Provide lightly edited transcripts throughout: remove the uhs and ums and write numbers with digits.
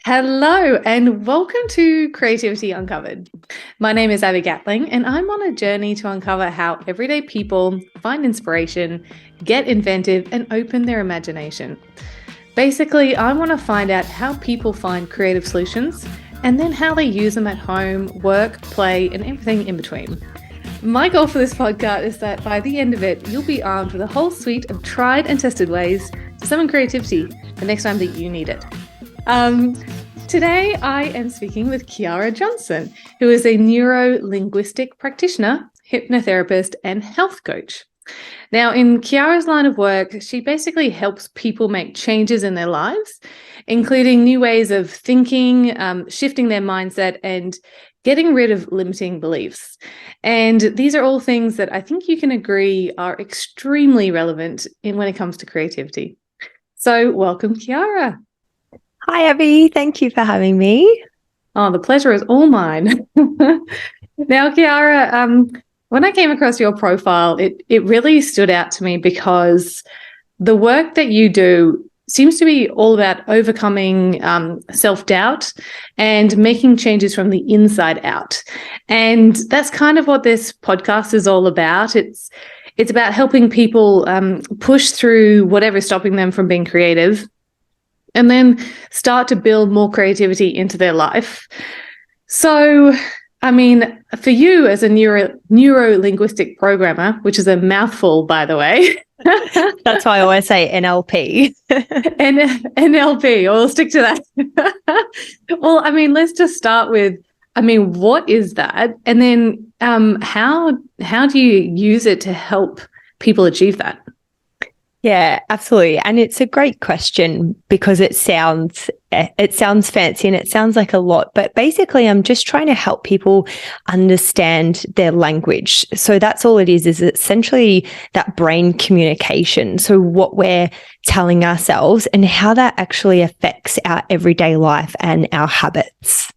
Hello and welcome to Creativity Uncovered. My name is Abby Gatling and I'm on a journey to uncover how everyday people find inspiration, get inventive and open their imagination. Basically, I want to find out how people find creative solutions and then how they use them at home, work, play and everything in between. My goal for this podcast is that by the end of it, you'll be armed with a whole suite of tried and tested ways to summon creativity the next time that you need it. Today I am speaking with Kiara Johnson, who is a neuro-linguistic practitioner, hypnotherapist, and health coach. Now, in Kiara's line of work, she basically helps people make changes in their lives, including new ways of thinking, shifting their mindset, and getting rid of limiting beliefs. And these are all things that I think you can agree are extremely relevant when it comes to creativity. So welcome, Kiara. Hi, Abby. Thank you for having me. Oh, the pleasure is all mine. Now, Kiara, when I came across your profile, it really stood out to me because the work that you do seems to be all about overcoming self-doubt and making changes from the inside out. And that's kind of what this podcast is all about. It's about helping people push through whatever's stopping them from being creative and then start to build more creativity into their life. So, I mean, for you as a neuro-linguistic programmer, which is a mouthful, by the way. That's why I always say NLP. NLP, we'll stick to that. Well, I mean, let's just start with, what is that? And then how do you use it to help people achieve that? Yeah, absolutely. And it's a great question because it sounds fancy and it sounds like a lot, but basically I'm just trying to help people understand their language. So that's all it is essentially that brain communication. So what we're telling ourselves and how that actually affects our everyday life and our habits.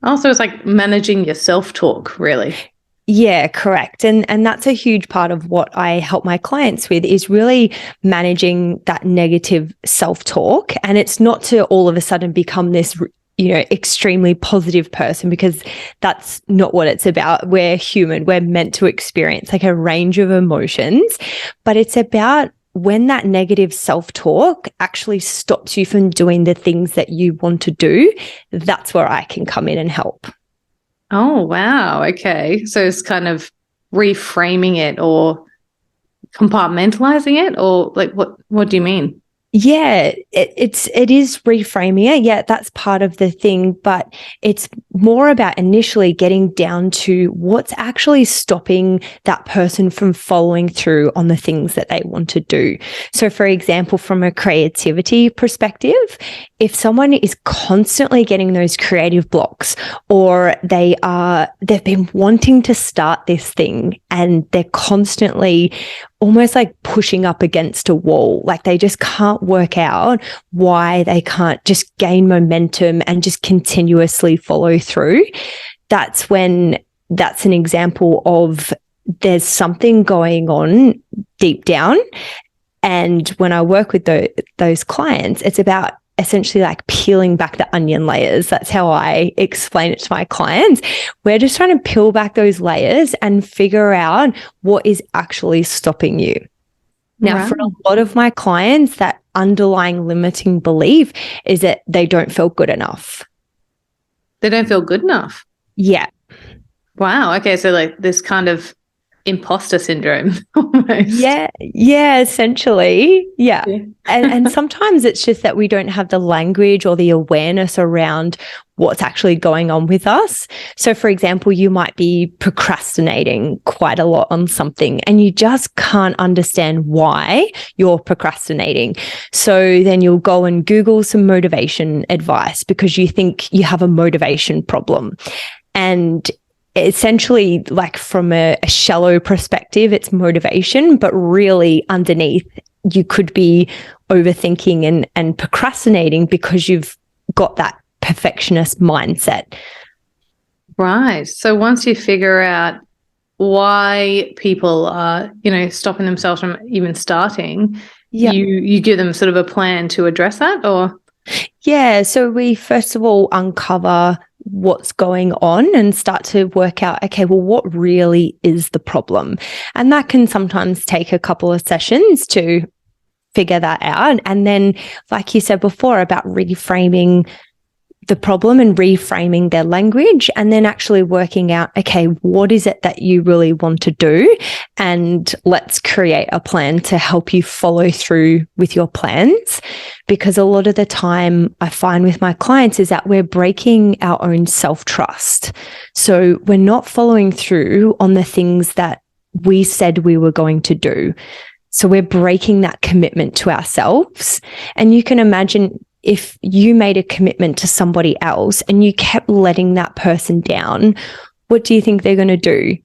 Also, it's like managing your self-talk, really. Yeah, correct. And that's a huge part of what I help my clients with is really managing that negative self-talk. And it's not to all of a sudden become this, extremely positive person, because that's not what it's about. We're human. We're meant to experience like a range of emotions, but it's about when that negative self-talk actually stops you from doing the things that you want to do. That's where I can come in and help. Oh, wow. Okay. So it's kind of reframing it or compartmentalizing it, or like what do you mean? Yeah, it is reframing it. Yeah, that's part of the thing, but it's more about initially getting down to what's actually stopping that person from following through on the things that they want to do. So for example, from a creativity perspective, if someone is constantly getting those creative blocks, or they've been wanting to start this thing and they're constantly almost like pushing up against a wall, like they just can't work out why they can't just gain momentum and just continuously follow through. That's an example of there's something going on deep down. And when I work with those clients, it's about essentially like peeling back the onion layers. That's how I explain it to my clients. We're just trying to peel back those layers and figure out what is actually stopping you. Now, Right. For a lot of my clients, that underlying limiting belief is that they don't feel good enough. They don't feel good enough. Yeah. Wow. Okay. So like this kind of imposter syndrome almost. Yeah, essentially. Yeah. And sometimes it's just that we don't have the language or the awareness around what's actually going on with us. So for example, you might be procrastinating quite a lot on something and you just can't understand why you're procrastinating. So then you'll go and Google some motivation advice because you think you have a motivation problem. And essentially, like from a shallow perspective, it's motivation, but really underneath, you could be overthinking and procrastinating because you've got that perfectionist mindset. Right. So once you figure out why people are, stopping themselves from even starting, Yeah. you give them sort of a plan to address that, or? Yeah. So we first of all uncover what's going on and start to work out, okay, well, what really is the problem? And that can sometimes take a couple of sessions to figure that out. And then, like you said before, about reframing the problem and reframing their language, and then actually working out, okay, what is it that you really want to do? And let's create a plan to help you follow through with your plans. Because a lot of the time I find with my clients is that we're breaking our own self-trust. So we're not following through on the things that we said we were going to do. So we're breaking that commitment to ourselves. And you can imagine if you made a commitment to somebody else and you kept letting that person down, what do you think they're going to do?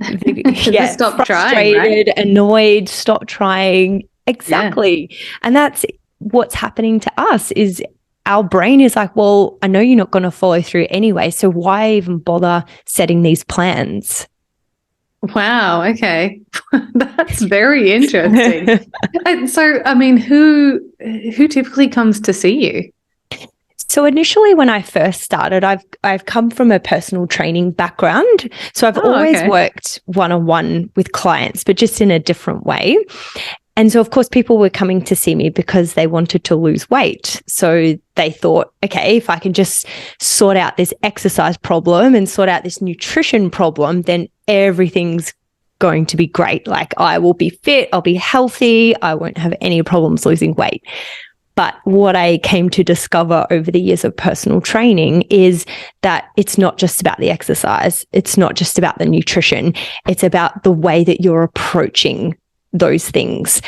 Yeah, stop trying, right? Annoyed, stop trying. Exactly. Yeah. And that's what's happening to us is our brain is like, well, I know you're not going to follow through anyway, so why even bother setting these plans? Wow. Okay. That's very interesting. And so, I mean, who typically comes to see you? So initially when I first started, I've come from a personal training background. So I've always worked one-on-one with clients, but just in a different way. And so, of course, people were coming to see me because they wanted to lose weight. So they thought, okay, if I can just sort out this exercise problem and sort out this nutrition problem, then everything's going to be great. Like I will be fit, I'll be healthy, I won't have any problems losing weight. But what I came to discover over the years of personal training is that it's not just about the exercise. It's not just about the nutrition. It's about the way that you're approaching those things.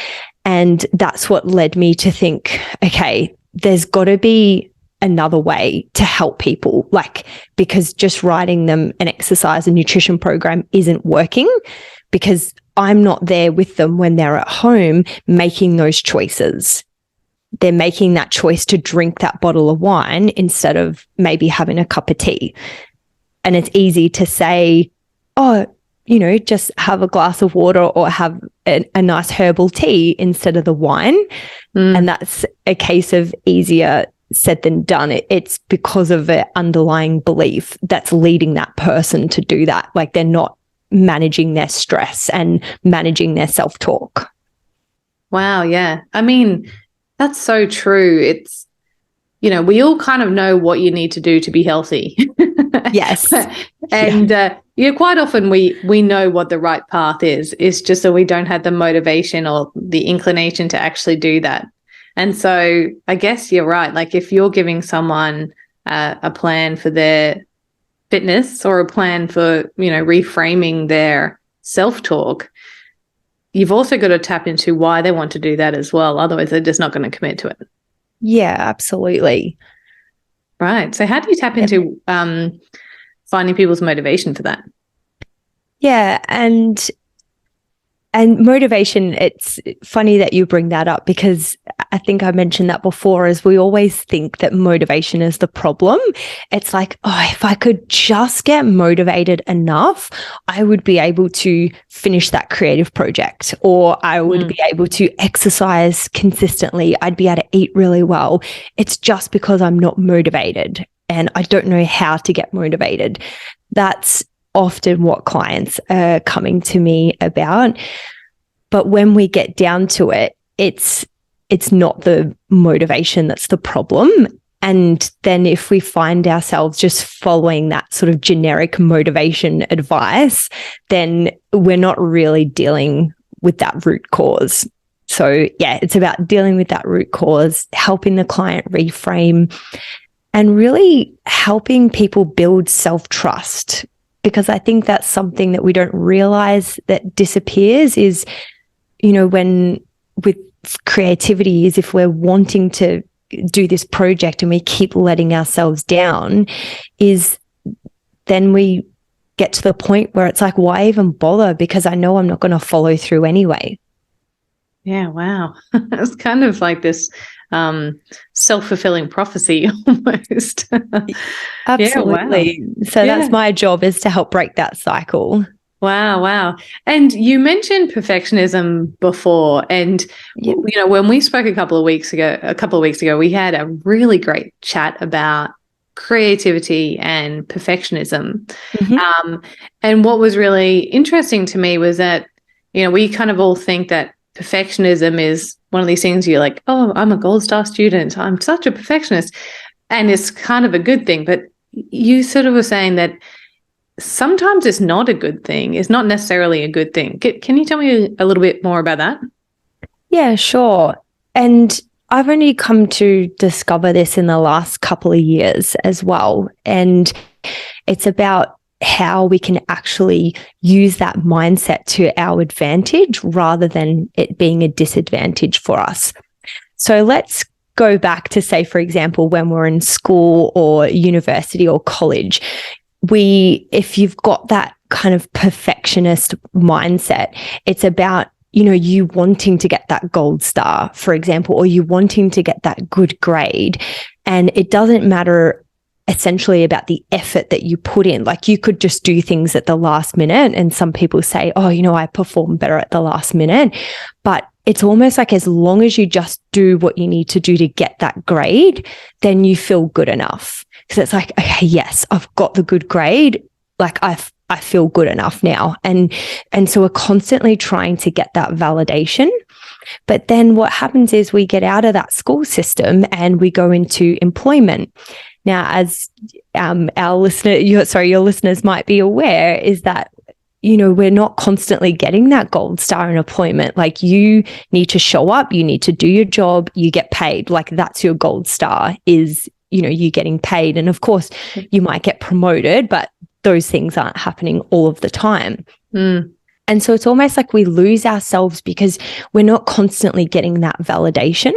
And that's what led me to think, okay, there's got to be another way to help people, like, because just writing them an exercise and nutrition program isn't working, because I'm not there with them when they're at home making those choices. They're making that choice to drink that bottle of wine instead of maybe having a cup of tea. And it's easy to say, oh, you know, just have a glass of water or have a nice herbal tea instead of the wine. And that's a case of easier said than done. It's because of an underlying belief that's leading that person to do that. Like they're not managing their stress and managing their self-talk. Wow. Yeah. I mean, that's so true. It's, you know, we all kind of know what you need to do to be healthy. Yes. And quite often we know what the right path is. It's just that we don't have the motivation or the inclination to actually do that. And so I guess you're right. Like if you're giving someone a plan for their fitness or a plan for, you know, reframing their self-talk, you've also got to tap into why they want to do that as well. Otherwise, they're just not going to commit to it. Yeah, absolutely. Right. So how do you tap into finding people's motivation for that? Yeah. And motivation, it's funny that you bring that up because I think I mentioned that before, as we always think that motivation is the problem. It's like, oh, if I could just get motivated enough, I would be able to finish that creative project, or I would be able to exercise consistently. I'd be able to eat really well. It's just because I'm not motivated and I don't know how to get motivated. That's often what clients are coming to me about. But when we get down to it, it's not the motivation that's the problem. And then if we find ourselves just following that sort of generic motivation advice, then we're not really dealing with that root cause. So yeah, it's about dealing with that root cause, helping the client reframe, and really helping people build self-trust. Because I think that's something that we don't realize that disappears is, you know, when with creativity is if we're wanting to do this project and we keep letting ourselves down, is then we get to the point where it's like, why even bother? Because I know I'm not going to follow through anyway. Yeah, wow. It's kind of like this self-fulfilling prophecy almost. Absolutely. Yeah, wow. So that's my job, is to help break that cycle. Wow, wow. And you mentioned perfectionism before, and Yeah. when we spoke a couple of weeks ago, we had a really great chat about creativity and perfectionism. Mhm. And what was really interesting to me was that, we kind of all think that perfectionism is one of these things you're like, oh, I'm a gold star student. I'm such a perfectionist. And it's kind of a good thing. But you sort of were saying that sometimes it's not a good thing. It's not necessarily a good thing. Can you tell me a little bit more about that? Yeah, sure. And I've only come to discover this in the last couple of years as well. And it's about how we can actually use that mindset to our advantage rather than it being a disadvantage for us. So let's go back to, say, for example, when we're in school or university or college, if you've got that kind of perfectionist mindset, it's about, you wanting to get that gold star, for example, or you wanting to get that good grade. And it doesn't matter essentially about the effort that you put in. Like, you could just do things at the last minute. And some people say, oh, I perform better at the last minute. But it's almost like as long as you just do what you need to do to get that grade, then you feel good enough. Because it's like, okay, yes, I've got the good grade. Like, I feel good enough now. And so we're constantly trying to get that validation. But then what happens is we get out of that school system and we go into employment. Now, as your listeners might be aware, is that, we're not constantly getting that gold star in employment. Like, you need to show up, you need to do your job, you get paid. Like, that's your gold star, is, you getting paid. And of course, you might get promoted, but those things aren't happening all of the time. Mm. And so it's almost like we lose ourselves because we're not constantly getting that validation.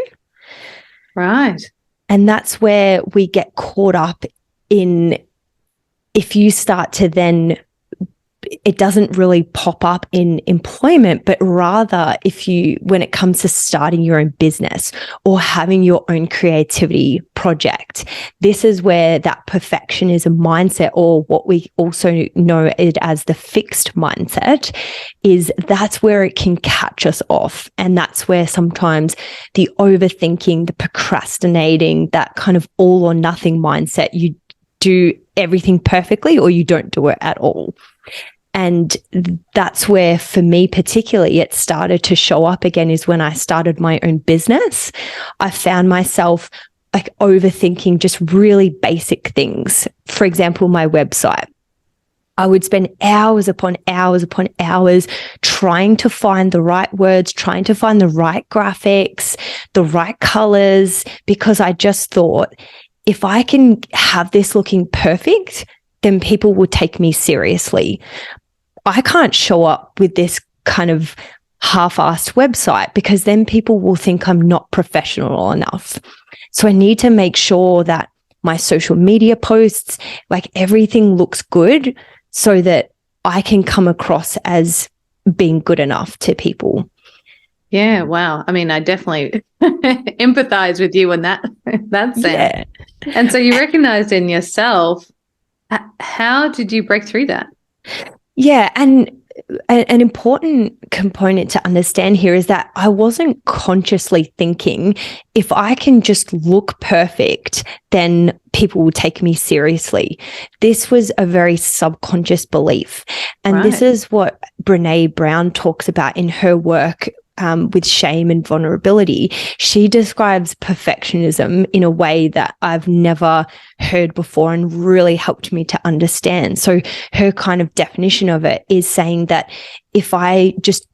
Right. And that's where we get caught up in, if you start to then, it doesn't really pop up in employment, but rather when it comes to starting your own business or having your own creativity project, this is where that perfectionism mindset, or what we also know it as the fixed mindset, that's where it can catch us off. And that's where sometimes the overthinking, the procrastinating, that kind of all or nothing mindset, you do everything perfectly or you don't do it at all. And that's where, for me particularly, it started to show up again, is when I started my own business. I found myself like overthinking just really basic things. For example, my website. I would spend hours upon hours upon hours trying to find the right words, trying to find the right graphics, the right colors, because I just thought, if I can have this looking perfect, then people will take me seriously. I can't show up with this kind of half-assed website because then people will think I'm not professional enough. So I need to make sure that my social media posts, like everything looks good so that I can come across as being good enough to people. Yeah, wow. I mean, I definitely empathize with you in that sense. Yeah. And so you recognized in yourself. How did you break through that? Yeah. And an important component to understand here is that I wasn't consciously thinking, if I can just look perfect, then people will take me seriously. This was a very subconscious belief. And This is what Brené Brown talks about in her work with shame and vulnerability. She describes perfectionism in a way that I've never heard before and really helped me to understand. So her kind of definition of it is saying that if I just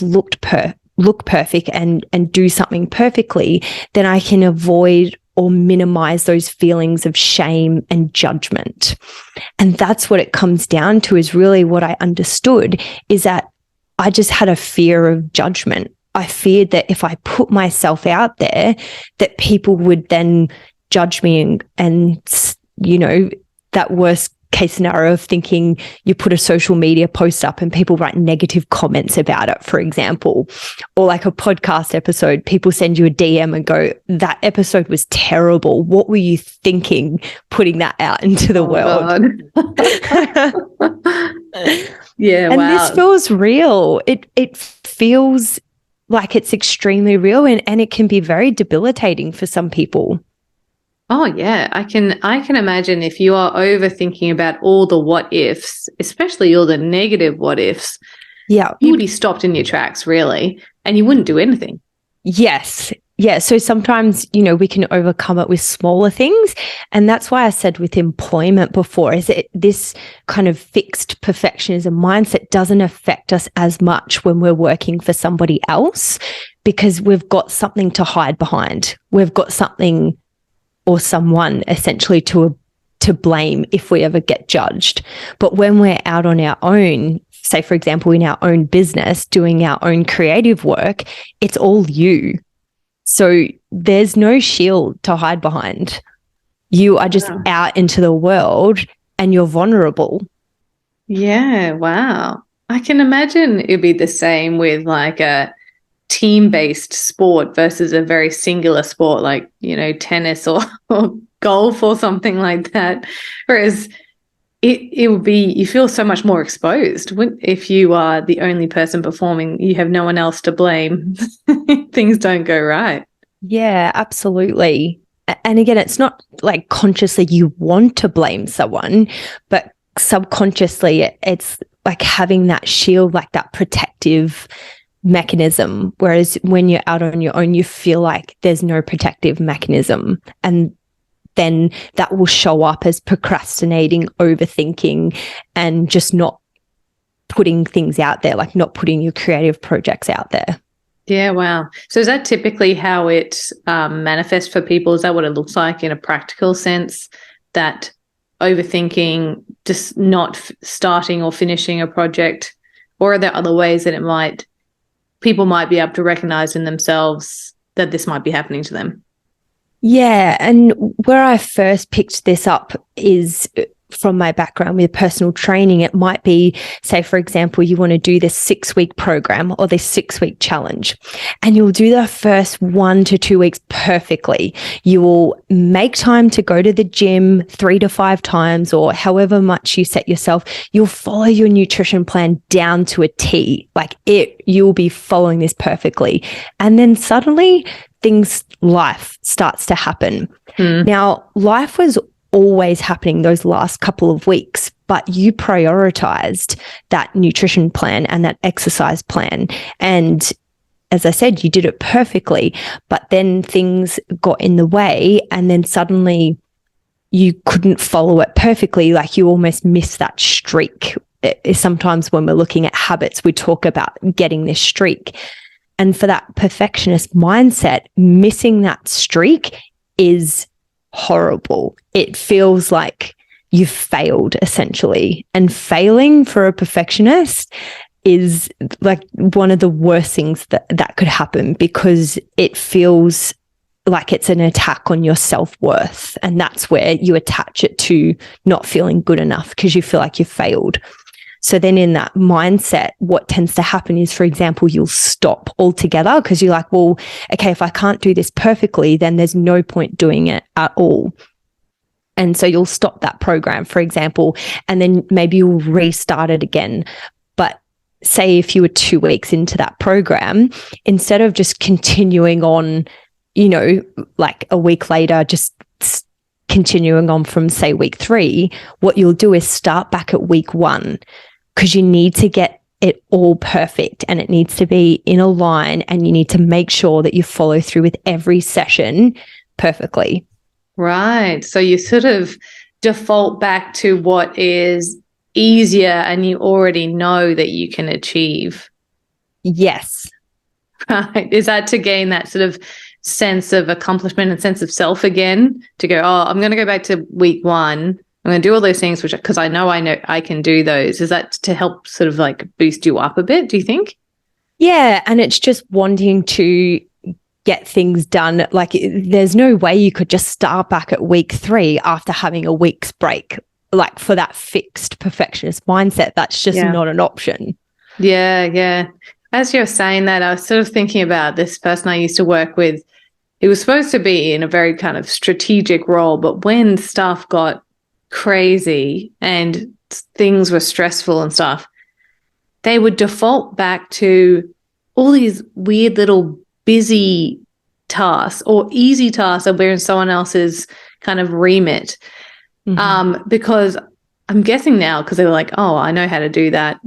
look perfect and do something perfectly, then I can avoid or minimize those feelings of shame and judgment. And that's what it comes down to, is really what I understood, is that I just had a fear of judgment. I feared that if I put myself out there, that people would then judge me and that worst case scenario of thinking you put a social media post up and people write negative comments about it, for example, or like a podcast episode, people send you a DM and go, that episode was terrible. What were you thinking putting that out into the world? Yeah, And this wow. feels real. It feels like it's extremely real, and it can be very debilitating for some people. Oh yeah, I can imagine if you are overthinking about all the what ifs, especially all the negative what ifs, Yeah. you'd be stopped in your tracks really, and you wouldn't do anything. Yes. Yeah. So sometimes, we can overcome it with smaller things. And that's why I said with employment before, is it this kind of fixed perfectionism mindset doesn't affect us as much when we're working for somebody else because we've got something to hide behind. We've got something or someone essentially to blame if we ever get judged. But when we're out on our own, say, for example, in our own business, doing our own creative work, it's all you. So there's no shield to hide behind. You are just Wow. out into the world and you're vulnerable. Yeah, wow. I can imagine it'd be the same with like a team-based sport versus a very singular sport like, tennis or golf or something like that. Whereas it would be, you feel so much more exposed. If you are the only person performing, you have no one else to blame. Things don't go right. Yeah, absolutely. And again, it's not like consciously you want to blame someone, but subconsciously it's like having that shield, like that protective mechanism. Whereas when you're out on your own, you feel like there's no protective mechanism. And then that will show up as procrastinating, overthinking, and just not putting things out there, like not putting your creative projects out there. Yeah, wow. So is that typically how it manifests for people? Is that what it looks like in a practical sense? That overthinking, just not starting or finishing a project? Or are there other ways that people might be able to recognize in themselves that this might be happening to them? Yeah. And where I first picked this up is from my background with personal training. It might be, say, for example, you want to do this 6-week program or this 6-week challenge, and you'll do the first 1 to 2 weeks perfectly. You will make time to go to the gym 3 to 5 times or however much you set yourself. You'll follow your nutrition plan down to a T. You'll be following this perfectly. And then suddenly life starts to happen. Now, life was always happening those last couple of weeks, but you prioritized that nutrition plan and that exercise plan. And as I said, you did it perfectly, but then things got in the way and then suddenly you couldn't follow it perfectly. Like you almost missed that streak. Sometimes when we're looking at habits, we talk about getting this streak. And for that perfectionist mindset, missing that streak is horrible. It feels like you've failed essentially. And failing for a perfectionist is like one of the worst things that could happen because it feels like it's an attack on your self-worth. And that's where you attach it to not feeling good enough because you feel like you've failed. So then in that mindset, what tends to happen is, for example, you'll stop altogether because you're like, well, okay, if I can't do this perfectly, then there's no point doing it at all. And so you'll stop that program, for example, and then maybe you'll restart it again. But say if you were 2 weeks into that program, instead of just continuing on, like a week later, just continuing on from, say, week 3, what you'll do is start back at week 1 because you need to get it all perfect and it needs to be in a line and you need to make sure that you follow through with every session perfectly. Right. So you sort of default back to what is easier and you already know that you can achieve. Yes. Right. Is that to gain that sort of sense of accomplishment and sense of self again? To go, oh, I'm going to go back to week 1. I'm going to do all those things, because I know I can do those. Is that to help sort of like boost you up a bit, do you think? Yeah. And it's just wanting to get things done. Like there's no way you could just start back at week 3 after having a week's break. Like for that fixed perfectionist mindset, that's just not an option. Yeah, yeah. As you're saying that, I was sort of thinking about this person I used to work with. He was supposed to be in a very kind of strategic role, but when stuff got crazy and things were stressful and stuff, they would default back to all these weird little busy tasks or easy tasks that were in someone else's kind of remit. Because I'm guessing now, because they were like, oh, I know how to do that.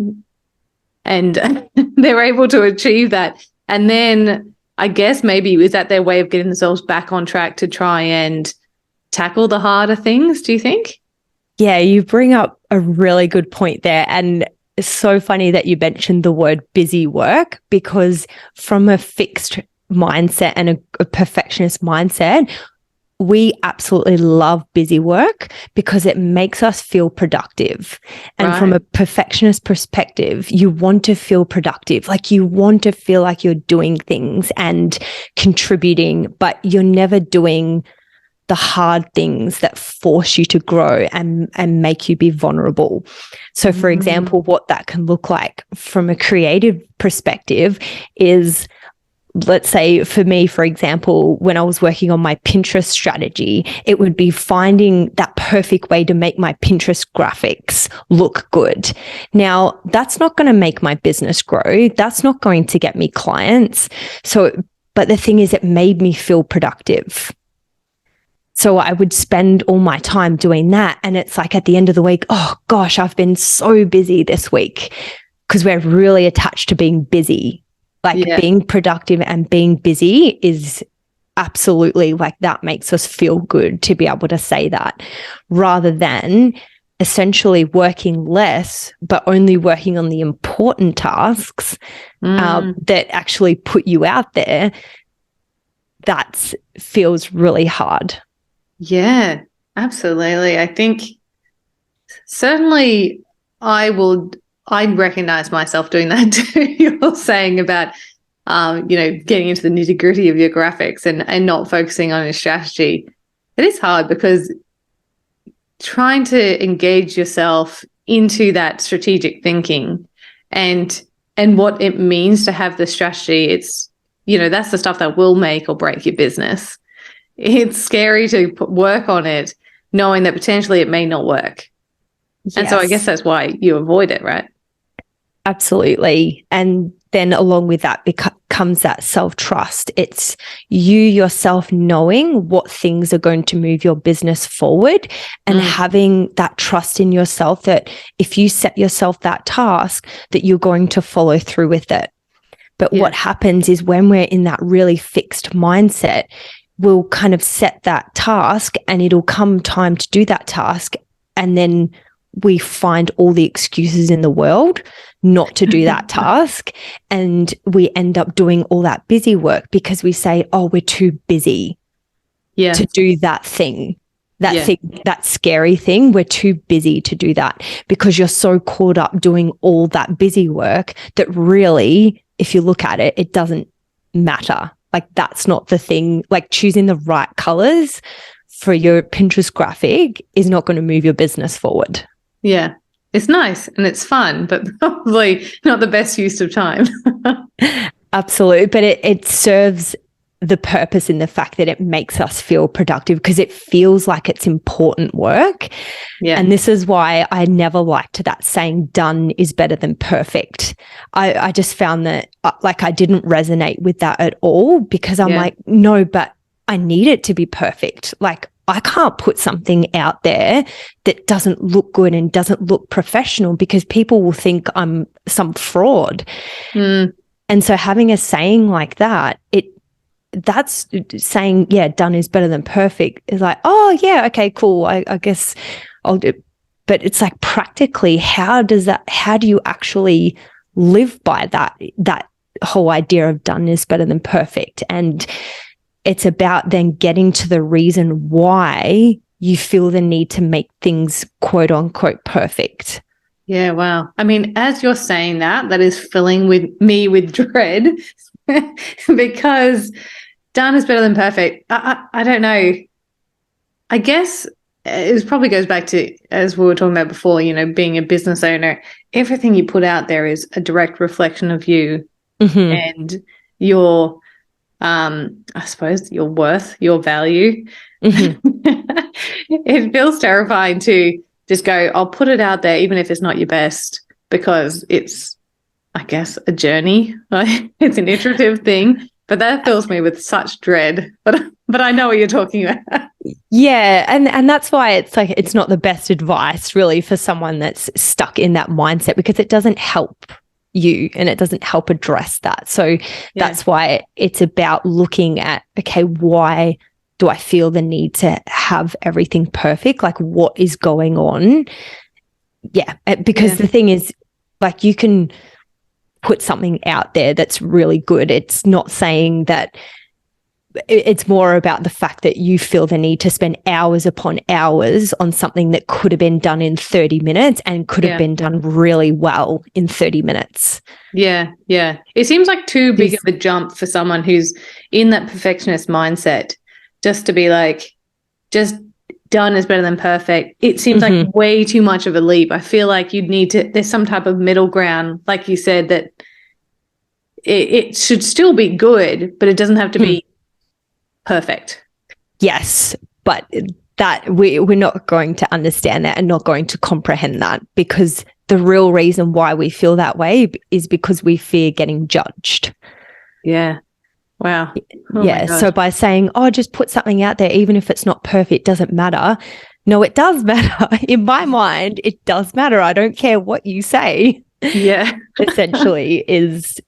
And they're able to achieve that. And then I guess maybe is that their way of getting themselves back on track to try and tackle the harder things, do you think? Yeah, you bring up a really good point there. And it's so funny that you mentioned the word busy work, because from a fixed mindset and a perfectionist mindset, we absolutely love busy work because it makes us feel productive. And from a perfectionist perspective, you want to feel productive. Like you want to feel like you're doing things and contributing, but you're never doing the hard things that force you to grow and make you be vulnerable. So for example, what that can look like from a creative perspective is, let's say for me, for example, when I was working on my Pinterest strategy, it would be finding that perfect way to make my Pinterest graphics look good. Now, that's not going to make my business grow. That's not going to get me clients. But the thing is, it made me feel productive. So I would spend all my time doing that. And it's like at the end of the week, oh gosh, I've been so busy this week, because we're really attached to being busy. Like being productive and being busy is absolutely like that makes us feel good to be able to say that, rather than essentially working less, but only working on the important tasks that actually put you out there. That feels really hard. Yeah, absolutely. I think certainly I recognize myself doing that too. You're saying about, getting into the nitty gritty of your graphics and not focusing on your strategy. It is hard because trying to engage yourself into that strategic thinking and what it means to have the strategy, it's, that's the stuff that will make or break your business. It's scary to work on it knowing that potentially it may not work. Yes. And so I guess that's why you avoid it, right? Absolutely. And then along with that comes that self-trust. It's you yourself knowing what things are going to move your business forward and having that trust in yourself that if you set yourself that task, that you're going to follow through with it. But what happens is when we're in that really fixed mindset, we'll kind of set that task and it'll come time to do that task. And then we find all the excuses in the world not to do that task. And we end up doing all that busy work because we say, oh, we're too busy to do that thing. That scary thing, we're too busy to do that because you're so caught up doing all that busy work that really, if you look at it, it doesn't matter. Like that's not the thing. Like choosing the right colors for your Pinterest graphic is not going to move your business forward. Yeah. It's nice and it's fun, but probably not the best use of time. Absolutely. But it serves the purpose in the fact that it makes us feel productive because it feels like it's important work. Yeah. And this is why I never liked that saying done is better than perfect. I just found that like I didn't resonate with that at all because I'm like, no, but I need it to be perfect. Like I can't put something out there that doesn't look good and doesn't look professional because people will think I'm some fraud. And so having a saying like that, that's saying, done is better than perfect. It's like, oh, yeah, okay, cool. I guess I'll do. But it's like practically, how do you actually live by that whole idea of done is better than perfect? And it's about then getting to the reason why you feel the need to make things quote unquote perfect. Yeah, wow. I mean, as you're saying that is filling me with dread because done is better than perfect. I don't know. I guess it probably goes back to, as we were talking about before, being a business owner, everything you put out there is a direct reflection of you and your I suppose, your worth, your value. Mhm. It feels terrifying to just go, I'll put it out there, even if it's not your best, because it's, I guess, a journey. It's an iterative thing, but that fills me with such dread. But I know what you're talking about. Yeah, and that's why it's like it's not the best advice really for someone that's stuck in that mindset, because it doesn't help you and it doesn't help address that. So that's why it's about looking at, okay, why do I feel the need to have everything perfect? Like, what is going on? Yeah, because the thing is, like, you can put something out there that's really good. It's not saying that. It's more about the fact that you feel the need to spend hours upon hours on something that could have been done in 30 minutes and could have been done really well in 30 minutes. Yeah, yeah. It seems like too big of a jump for someone who's in that perfectionist mindset, just to be like, just done is better than perfect. It seems like way too much of a leap. I feel like you'd need to, there's some type of middle ground, like you said, that it should still be good, but it doesn't have to be perfect. Yes, but that we're not going to understand that and not going to comprehend that, because the real reason why we feel that way is because we fear getting judged. Yeah. Wow. Oh yeah. So by saying, oh, just put something out there, even if it's not perfect, doesn't matter. No, it does matter. In my mind, it does matter. I don't care what you say. Yeah. Essentially is,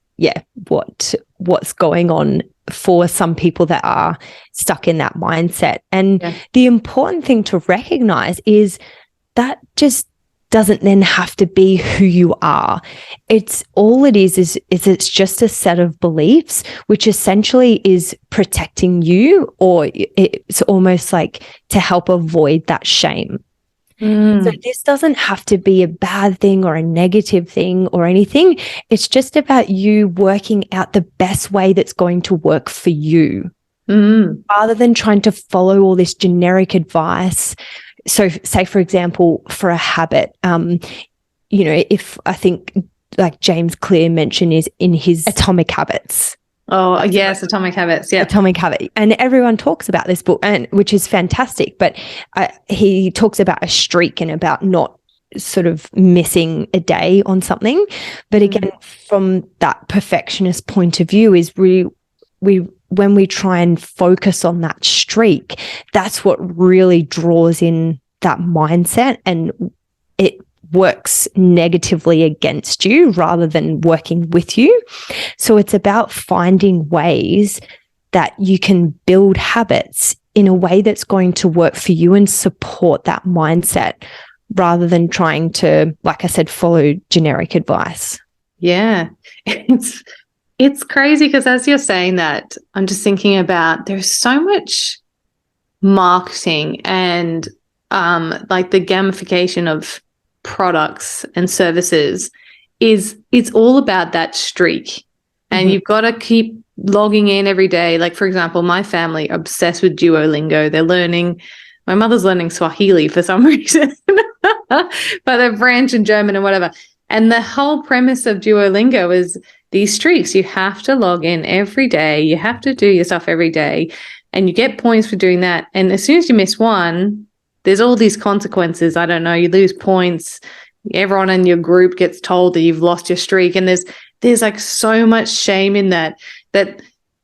what's going on for some people that are stuck in that mindset. And the important thing to recognize is that just doesn't then have to be who you are. It's all it is it's just a set of beliefs, which essentially is protecting you, or it's almost like to help avoid that shame. So this doesn't have to be a bad thing or a negative thing or anything. It's just about you working out the best way that's going to work for you, rather than trying to follow all this generic advice. So say, for example, for a habit, if I think like James Clear mentioned is in his Atomic Habits. Oh, yes, Atomic Habits. Yeah. Atomic Habit. And everyone talks about this book, and which is fantastic. But he talks about a streak and about not sort of missing a day on something. But again, from that perfectionist point of view, is we when we try and focus on that streak, that's what really draws in that mindset, and it works negatively against you rather than working with you. So it's about finding ways that you can build habits in a way that's going to work for you and support that mindset, rather than trying to, like I said, follow generic advice. Yeah. It's crazy, because as you're saying that, I'm just thinking about, there's so much marketing and like the gamification of products and services it's all about that streak, and you've got to keep logging in every day. Like, for example, my family are obsessed with Duolingo. My mother's learning Swahili for some reason, but they're French and German and whatever. And the whole premise of Duolingo is these streaks. You have to log in every day. You have to do your stuff every day, and you get points for doing that. And as soon as you miss one, there's all these consequences. I don't know, you lose points. Everyone in your group gets told that you've lost your streak. And there's like so much shame in that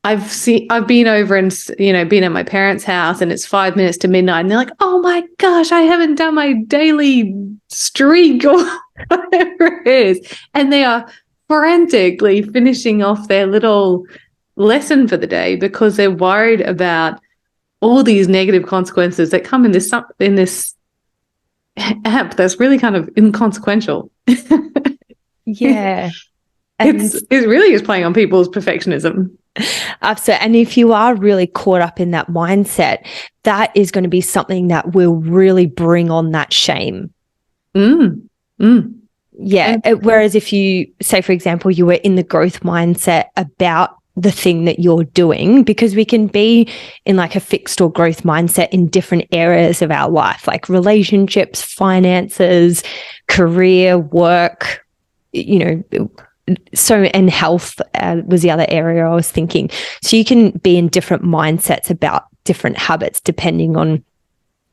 I've been over and, been at my parents' house, and it's 5 minutes to midnight, and they're like, oh my gosh, I haven't done my daily streak or whatever it is. And they are frantically finishing off their little lesson for the day because they're worried about all these negative consequences that come in this app that's really kind of inconsequential. Yeah. It really is playing on people's perfectionism. Absolutely. And if you are really caught up in that mindset, that is going to be something that will really bring on that shame. Yeah. Whereas if you say, for example, you were in the growth mindset about the thing that you're doing, because we can be in like a fixed or growth mindset in different areas of our life, like relationships, finances, career, work, So, and health was the other area I was thinking. So you can be in different mindsets about different habits depending on,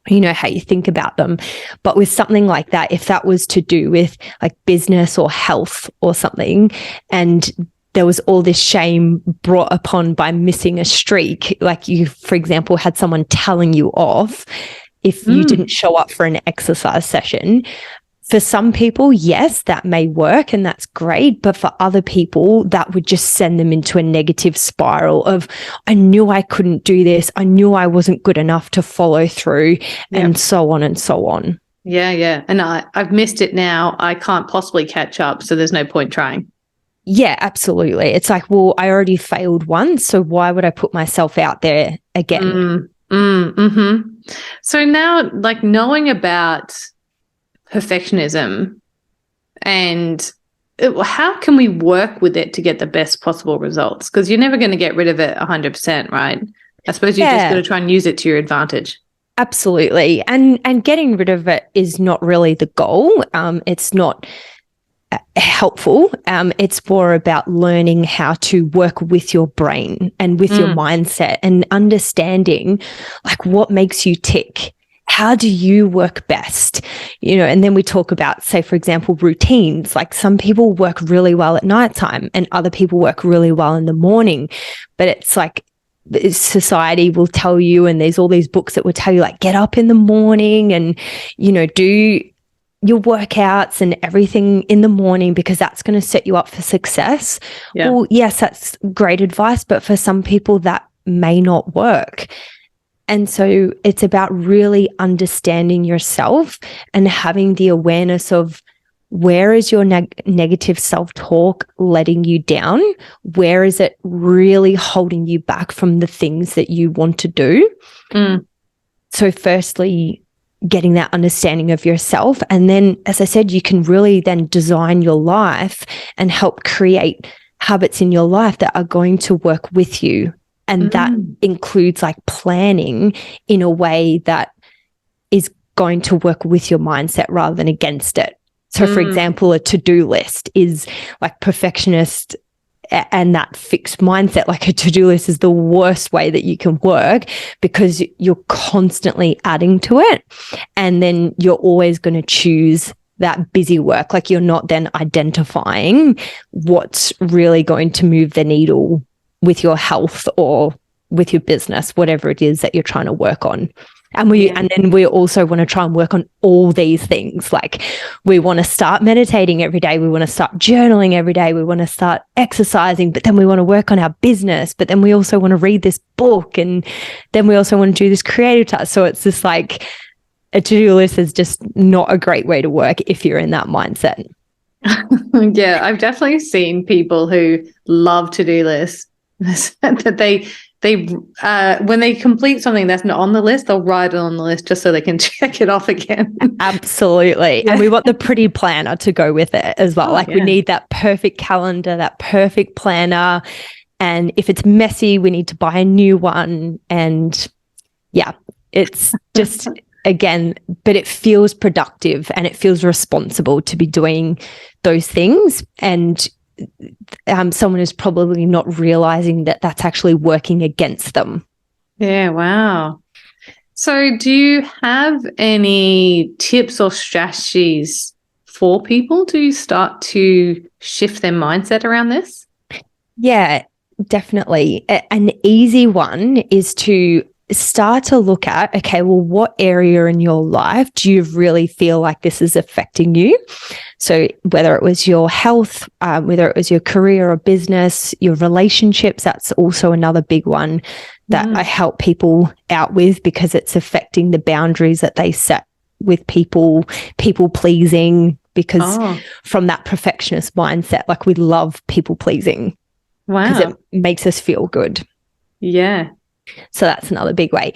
you know, how you think about them. But with something like that, if that was to do with like business or health or something, and there was all this shame brought upon by missing a streak, like you, for example, had someone telling you off if you didn't show up for an exercise session. For some people, yes, that may work and that's great. But for other people, that would just send them into a negative spiral of, I knew I couldn't do this. I knew I wasn't good enough to follow through, and so on and so on. Yeah, yeah. And I've missed it now. I can't possibly catch up. So there's no point trying. Yeah, absolutely. It's like, well, I already failed once. So why would I put myself out there again? So now, like, knowing about perfectionism and how can we work with it to get the best possible results? Because you're never going to get rid of it 100%, right? I suppose you're just going to try and use it to your advantage. Absolutely. And getting rid of it is not really the goal. It's not helpful. It's more about learning how to work with your brain and with your mindset and understanding like what makes you tick. How do you work best? You know, and then we talk about, say, for example, routines. Like some people work really well at nighttime and other people work really well in the morning. But it's like society will tell you, and there's all these books that will tell you, like, get up in the morning and, you know, do your workouts and everything in the morning because that's going to set you up for success. Yeah. Well, yes, that's great advice, but for some people that may not work. And so it's about really understanding yourself and having the awareness of where is your negative self-talk letting you down? Where is it really holding you back from the things that you want to do? So firstly, getting that understanding of yourself. And then, as I said, you can really then design your life and help create habits in your life that are going to work with you. And that includes like planning in a way that is going to work with your mindset rather than against it. So, for example, a to-do list is like perfectionist and that fixed mindset. Like a to-do list is the worst way that you can work because you're constantly adding to it. And then you're always going to choose that busy work. Like you're not then identifying what's really going to move the needle with your health or with your business, whatever it is that you're trying to work on. And then we also want to try and work on all these things. Like we want to start meditating every day. We want to start journaling every day. We want to start exercising, but then we want to work on our business. But then we also want to read this book. And then we also want to do this creative task. So it's just like a to-do list is just not a great way to work if you're in that mindset. Yeah, I've definitely seen people who love to-do lists that they when they complete something that's not on the list, they'll write it on the list just so they can check it off again. Absolutely. Yeah. And we want the pretty planner to go with it as well. We need that perfect calendar, that perfect planner. And if it's messy, we need to buy a new one. And yeah, it's just, again, but it feels productive and it feels responsible to be doing those things. And someone is probably not realizing that that's actually working against them. Yeah, wow. So do you have any tips or strategies for people to start to shift their mindset around this? Yeah, definitely. An easy one is to start to look at, okay, well, what area in your life do you really feel like this is affecting you? So whether it was your health, whether it was your career or business, your relationships, that's also another big one that I help people out with because it's affecting the boundaries that they set with people pleasing, because from that perfectionist mindset, like we love people pleasing. Wow. Because it makes us feel good. Yeah. So that's another big way.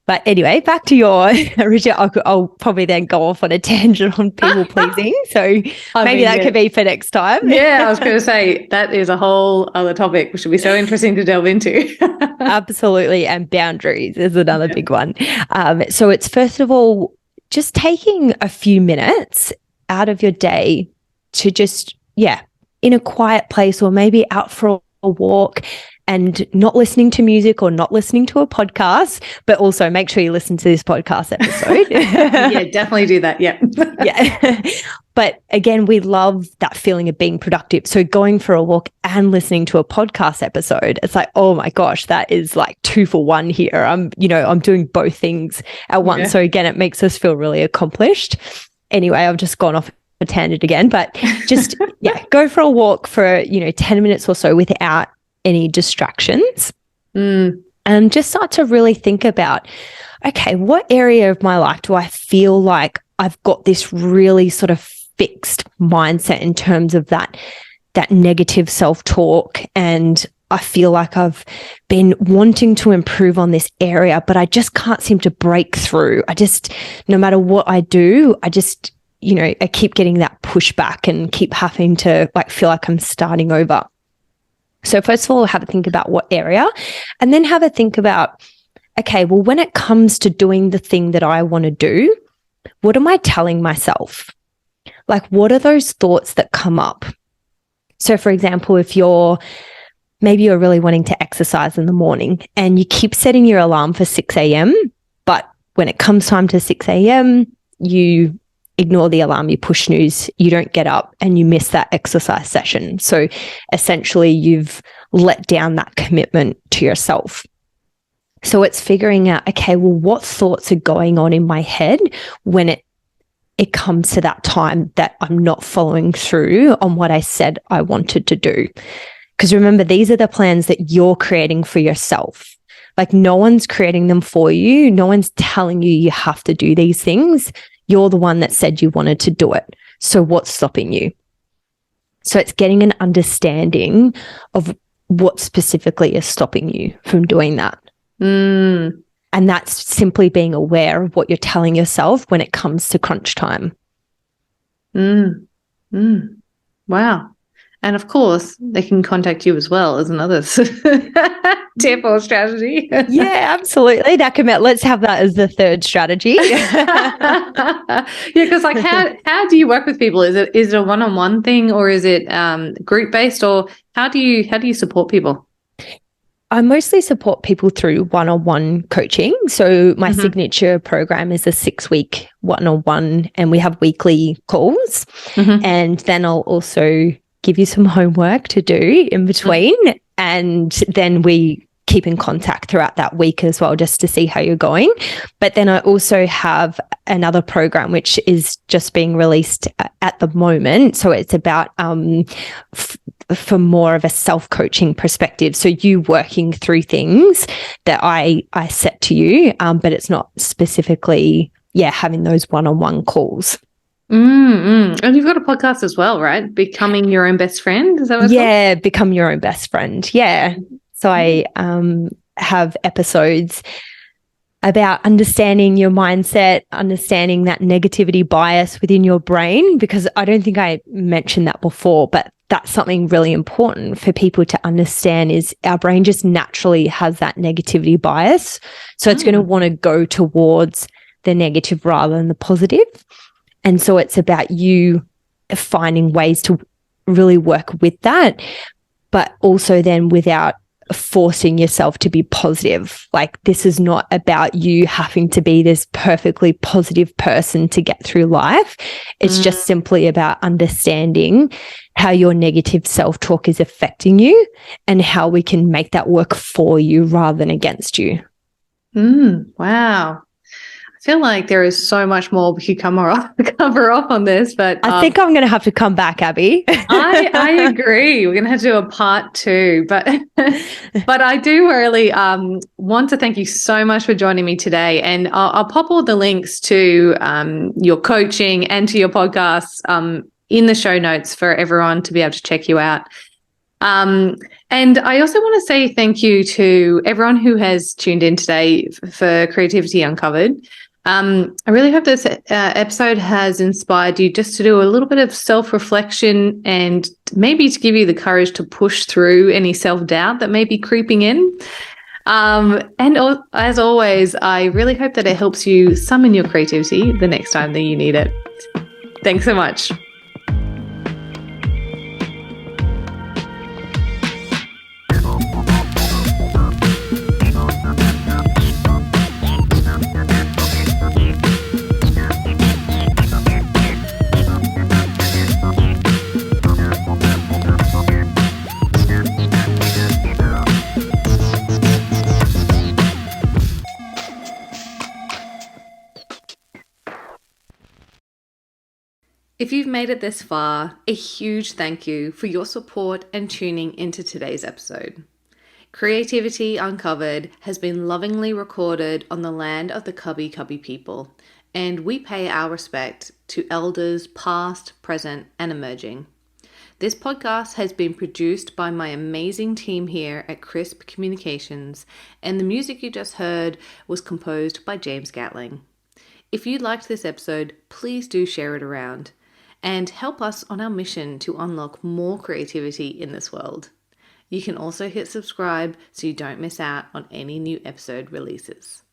But anyway, back to your original, I'll probably then go off on a tangent on people pleasing. So maybe that could be for next time. Yeah, I was going to say that is a whole other topic, which would be so interesting to delve into. Absolutely. And boundaries is another big one. So it's first of all, just taking a few minutes out of your day to just, in a quiet place, or maybe out for a walk and not listening to music or not listening to a podcast, but also make sure you listen to this podcast episode. Yeah, definitely do that. Yeah. Yeah. But again, we love that feeling of being productive. So going for a walk and listening to a podcast episode, it's like, oh my gosh, that is like 2 for 1 here. I'm doing both things at once. Yeah. So again, it makes us feel really accomplished. Anyway, I've just gone off a tangent again, but just, go for a walk for, 10 minutes or so without any distractions. And just start to really think about, okay, what area of my life do I feel like I've got this really sort of fixed mindset in terms of that negative self-talk, and I feel like I've been wanting to improve on this area, but I just can't seem to break through. No matter what I do, I just, I keep getting that pushback and keep having to feel like I'm starting over. So first of all, have a think about what area, and then have a think about, okay, well, when it comes to doing the thing that I want to do, what am I telling myself? What are those thoughts that come up? So for example, if maybe you're really wanting to exercise in the morning and you keep setting your alarm for 6 a.m., but when it comes time to 6 a.m., you ignore the alarm, you push snooze, you don't get up, and you miss that exercise session. So essentially you've let down that commitment to yourself. So it's figuring out, okay, well, what thoughts are going on in my head when it comes to that time that I'm not following through on what I said I wanted to do. Because remember, these are the plans that you're creating for yourself. No one's creating them for you. No one's telling you have to do these things. You're the one that said you wanted to do it. So what's stopping you? So it's getting an understanding of what specifically is stopping you from doing that. And that's simply being aware of what you're telling yourself when it comes to crunch time. Wow. And of course, they can contact you as well as another tip or strategy. Yeah, absolutely. Let's have that as the third strategy. Because how do you work with people? Is it a one-on-one thing, or is it group-based, or how do you support people? I mostly support people through one-on-one coaching. So my signature program is a 6-week one-on-one, and we have weekly calls. And then I'll also give you some homework to do in between. And then we keep in contact throughout that week as well, just to see how you're going. But then I also have another program, which is just being released at the moment. So it's about for more of a self-coaching perspective. So you working through things that I set to you, but it's not specifically, having those one-on-one calls. And you've got a podcast as well, right? Becoming Your Own Best Friend. Is that what it's called? Become Your Own Best Friend. Yeah. So I have episodes about understanding your mindset, understanding that negativity bias within your brain, because I don't think I mentioned that before, but that's something really important for people to understand, is our brain just naturally has that negativity bias. So it's going to want to go towards the negative rather than the positive. And so it's about you finding ways to really work with that, but also then without forcing yourself to be positive. This is not about you having to be this perfectly positive person to get through life. It's just simply about understanding how your negative self-talk is affecting you and how we can make that work for you rather than against you. Wow. I feel like there is so much more we could cover off on this, but I think I'm going to have to come back, Abby. I agree. We're going to have to do a part 2, but I do really want to thank you so much for joining me today, and I'll pop all the links to your coaching and to your podcasts in the show notes for everyone to be able to check you out. And I also want to say thank you to everyone who has tuned in today for Creativity Uncovered. I really hope this episode has inspired you just to do a little bit of self-reflection and maybe to give you the courage to push through any self-doubt that may be creeping in. And as always, I really hope that it helps you summon your creativity the next time that you need it. Thanks so much. If you've made it this far, a huge thank you for your support and tuning into today's episode. Creativity Uncovered has been lovingly recorded on the land of the Cubby Cubby people, and we pay our respect to elders past, present, and emerging. This podcast has been produced by my amazing team here at Crisp Communications, and the music you just heard was composed by James Gatling. If you liked this episode, please do share it around and help us on our mission to unlock more creativity in this world. You can also hit subscribe so you don't miss out on any new episode releases.